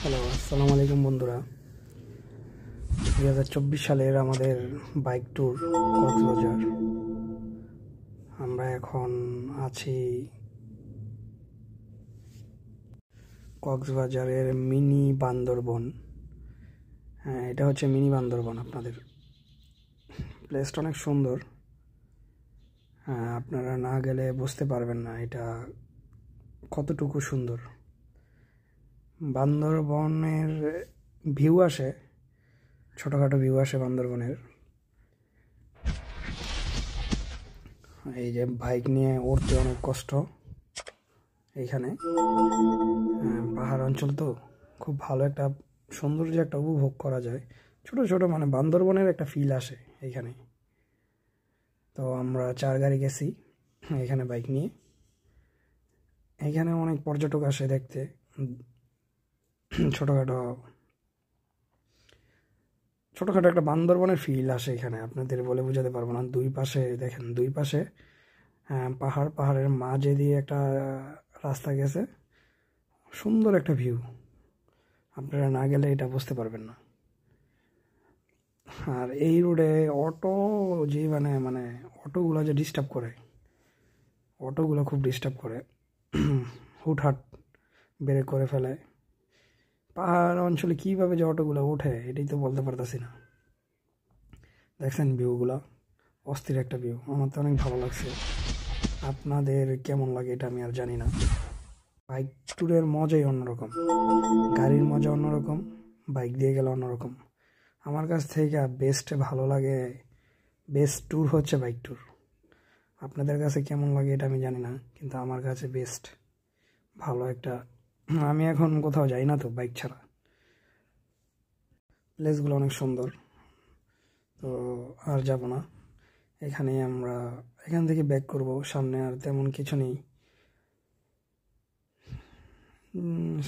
Hello, আসসালামু আলাইকুম বন্ধুরা। 2024 সালের আমাদের বাইক ট্যুর কক্সবাজার। আমরা এখন আছি কক্সবাজারের মিনি বান্দরবন। হ্যাঁ, এটা হচ্ছে মিনি বান্দরবন। আপনাদের প্লেসটা অনেক সুন্দর। হ্যাঁ, আপনারা না গেলে বুঝতে পারবেন না এটা কতটুকু সুন্দর। বান্দরবনের ভিউ আসে, ছোটোখাটো ভিউ আসে বান্দরবনের। এই যে বাইক নিয়ে উঠতে অনেক কষ্ট এইখানে। পাহাড় অঞ্চল তো খুব ভালো একটা সৌন্দর্য একটা উপভোগ করা যায়। ছোট ছোট মানে বান্দরবনের একটা ফিল আসে এইখানে। তো আমরা 4 গাড়ি গেছি এখানে বাইক নিয়ে। এইখানে অনেক পর্যটক আসে দেখতে। ছোটোখাটো ছোটোখাটো একটা বান্দরবনের ফিল আসে এখানে, আপনাদের বলে বোঝাতে পারবো না। দুই পাশে দেখেন, দুই পাশে পাহাড়, পাহাড়ের মাঝে দিয়ে একটা রাস্তা গেছে। সুন্দর একটা ভিউ, আপনারা না গেলে এটা বুঝতে পারবেন না। আর এই রোডে অটো যে মানে অটোগুলো যে ডিস্টার্ব করে, অটোগুলো খুব ডিস্টার্ব করে, হুটহাট ব্রেক করে ফেলে। পাহাড় অঞ্চলে কীভাবে যে অটোগুলো ওঠে এটাই তো বলতে পারতেছি না। দেখছেন ভিউগুলো, অস্থির একটা ভিউ। আমার তো অনেক ভালো লাগছে। আপনাদের কেমন লাগে এটা আমি আর জানি না। বাইক ট্যুরের মজাই অন্যরকম, গাড়ির মজা অন্যরকম, বাইক দিয়ে গেলে অন্যরকম। আমার কাছ থেকে বেস্ট ভালো লাগে, বেস্ট ট্যুর হচ্ছে বাইক ট্যুর। আপনাদের কাছে কেমন লাগে এটা আমি জানি না, কিন্তু আমার কাছে বেস্ট ভালো একটা। আমি এখন কোথাও যাই না তো বাইক ছাড়া। প্লেসগুলো অনেক সুন্দর, তো আর যাব না। এখানেই আমরা এখান থেকে ব্যাক করব। সামনে আর তেমন কিছু নেই,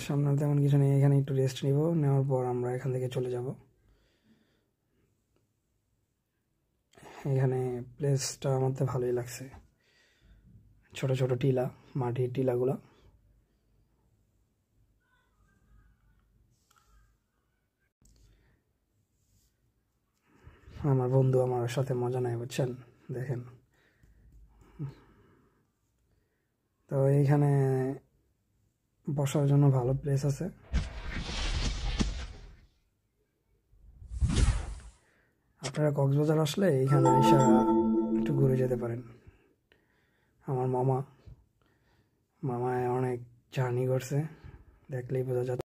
সামনে আর তেমন কিছু নেই। এখানে একটু রেস্ট নিব, নেওয়ার পর আমরা এখান থেকে চলে যাব। এখানে প্লেসটা আমার তো ভালোই লাগছে। ছোট ছোট টিলা, মাটির টিলাগুলো। আমার বন্ধু আমার সাথে মজা নেয়, বুঝছেন। দেখেন, তো এইখানে বসার জন্য ভালো প্লেস আছে। আপনারা কক্সবাজার আসলে এইখানে এসে একটু ঘুরে যেতে পারেন। আমার মামা অনেক জার্নি করছে, দেখলেই বোঝা যাচ্ছে।